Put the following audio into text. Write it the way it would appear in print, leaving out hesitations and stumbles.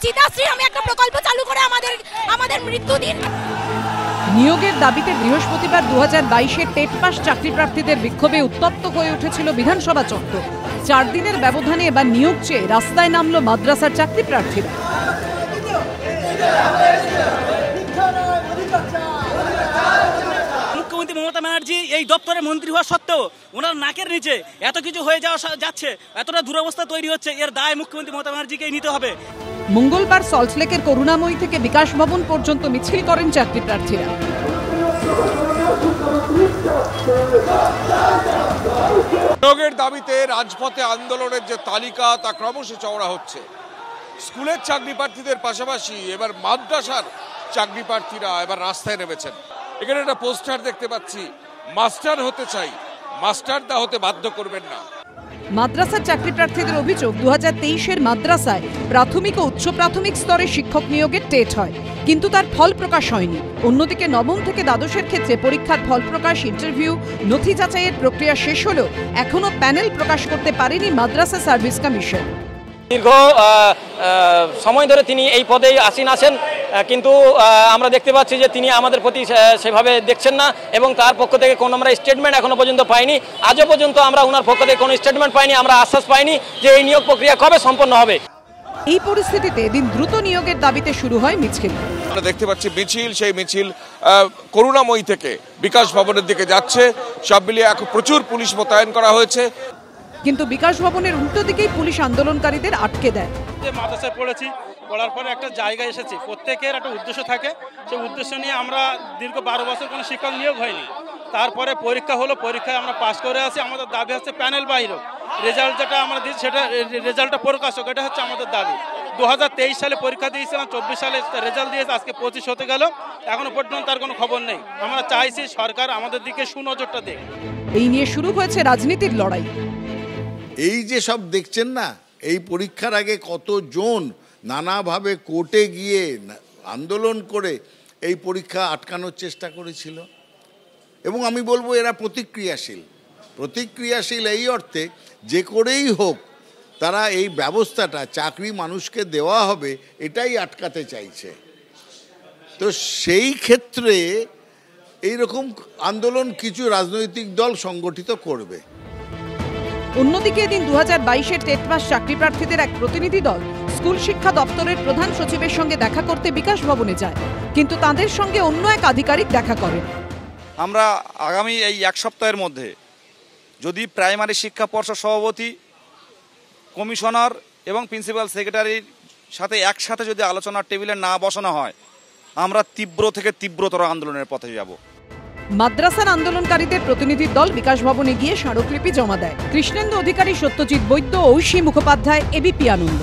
চিতাশ্রী আমি একটা প্রকল্প চালু করে আমাদের মৃত্যু দিন। নিয়োগের দাবিতে বৃহস্পতিবার 2022-এর টেট পাস চাকরি প্রার্থীদের বিক্ষোভে উত্তপ্ত হয়ে উঠেছিল বিধানসভা চত্বর। 4 দিনের ব্যবধানে এবার নিয়োগ চেয়ে রাস্তায় নামলো মাদ্রাসার চাকরি প্রার্থীরা। মুখ্যমন্ত্রী মমতা ব্যানার্জি এই দপ্তরে মন্ত্রী হওয়া সত্ত্বেও ওনার নাকের নিচে এত কিছু হয়ে যাচ্ছে, এতটা দুরবস্থা তৈরি হচ্ছে, এর দায় মুখ্যমন্ত্রী মমতা ব্যানার্জিকেই নিতে হবে। মঙ্গলবার সল্টলেকের করুণাময়ী থেকে বিকাশ ভবন পর্যন্ত মিছিল করেন চাকরি প্রার্থীরা। নিয়োগের দাবিতে রাজপথে আন্দোলনের যে তালিকা তা ক্রমশ চওড়া হচ্ছে। স্কুলের চাকরি প্রার্থীদের পাশাপাশি এবার মাদ্রাসার চাকরি প্রার্থীরা এবার রাস্তায় নেমেছেন। এখানে একটা পোস্টার দেখতে পাচ্ছি, মাস্টার হতে চাই, মাস্টারদা হতে বাধ্য করবেন না। মাদ্রাসার চাকরি প্রার্থীদের অভিযোগ 2023-এর মাদ্রাসায় প্রাথমিক ও উচ্চ প্রাথমিক স্তরে শিক্ষক নিয়োগের টেট হয়, কিন্তু তার ফল প্রকাশ হয়নি। অন্যদিকে নবম থেকে দ্বাদশের ক্ষেত্রে পরীক্ষার ফল প্রকাশ, ইন্টারভিউ, নথি যাচাইয়ের প্রক্রিয়া শেষ হলেও এখনো প্যানেল প্রকাশ করতে পারেনি মাদ্রাসা সার্ভিস কমিশন। দীর্ঘ সময় ধরে তিনি এই পদেই আসীন আছেন, কিন্তু আমরা দেখতে পাচ্ছি যে তিনি আমাদের প্রতি সেভাবে দেখছেন না এবং তার পক্ষ থেকে কোনো আমরা স্টেটমেন্ট এখনো পর্যন্ত পাইনি। আজও পর্যন্ত আমরা ওনার পক্ষ থেকে কোনো স্টেটমেন্ট পাইনি, আমরা আশ্বাস পাইনি যে এই নিয়োগ প্রক্রিয়া কবে সম্পন্ন হবে। এই পরিস্থিতিতে এদিন দ্রুত নিয়োগের দাবিতে শুরু হয় মিছিল। আমরা দেখতে পাচ্ছি মিছিল, সেই মিছিল করুণাময়ী থেকে বিকাশ ভবনের দিকে যাচ্ছে। সব মিলিয়ে এখন প্রচুর পুলিশ মোতায়েন করা হয়েছে, কিন্তু বিকাশ ভবনের উল্টো দিকেই পুলিশ আন্দোলনকারীদের আটকে দেয়। মাদ্রাসায় পড়েছি, পড়ার পরে একটা জায়গায় এসেছি, প্রত্যেকের একটা উদ্দেশ্য থাকে, সেই উদ্দেশ্য নিয়ে আমরা দীর্ঘ 12 বছর কোনো শিক্ষক নিয়োগ হয়নি। তারপরে পরীক্ষা হলো, পরীক্ষায় আমরা পাস করে আসি। আমাদের দাবি হচ্ছে প্যানেল বাইরে রেজাল্ট যেটা আমরা দিচ্ছি সেটা রেজাল্টটা প্রকাশ হোক, এটা হচ্ছে আমাদের দাবি। 2023 সালে পরীক্ষা দিয়েছিলাম, 24 সালে রেজাল্ট দিয়েছে, আজকে 25 হতে গেল, এখনো পর্যন্ত তার কোনো খবর নেই। আমরা চাইছি সরকার আমাদের দিকে সুনজরটা দেয়। এই নিয়ে শুরু হয়েছে রাজনীতির লড়াই। এই যে সব দেখছেন না, এই পরীক্ষার আগে কতজন নানাভাবে কোর্টে গিয়ে আন্দোলন করে এই পরীক্ষা আটকানোর চেষ্টা করেছিল। এবং আমি বলবো এরা প্রতিক্রিয়াশীল এই অর্থে যে করেই হোক তারা এই ব্যবস্থাটা চাকরি মানুষকে দেওয়া হবে এটাই আটকাতে চাইছে। তো সেই ক্ষেত্রে এইরকম আন্দোলন কিছু রাজনৈতিক দল সংগঠিত করবে। অন্যদিকে এদিন 2022-এর টেট পাস চাকরি প্রার্থীদের এক প্রতিনিধি দল স্কুল শিক্ষা দপ্তরের প্রধান সচিবের সঙ্গে দেখা করতে বিকাশ ভবনে যায়, কিন্তু তাদের সঙ্গে অন্য এক আধিকারিক দেখা করেন। আমরা আগামী এই 1 সপ্তাহের মধ্যে যদি প্রাইমারি শিক্ষা পর্ষদ সভাপতি, কমিশনার এবং প্রিন্সিপাল সেক্রেটারির সাথে একসাথে যদি আলোচনার টেবিলে না বসানো হয়, আমরা তীব্র থেকে তীব্রতর আন্দোলনের পথে যাব। মাদ্রাসার আন্দোলনকারীদের প্রতিনিধির দল বিকাশ ভবনে গিয়ে স্মারকলিপি জমা দেয়। কৃষ্ণেন্দু অধিকারী, সত্যজিৎ বৈদ্য, ঐশী মুখোপাধ্যায়, এবিপি আনন্দ।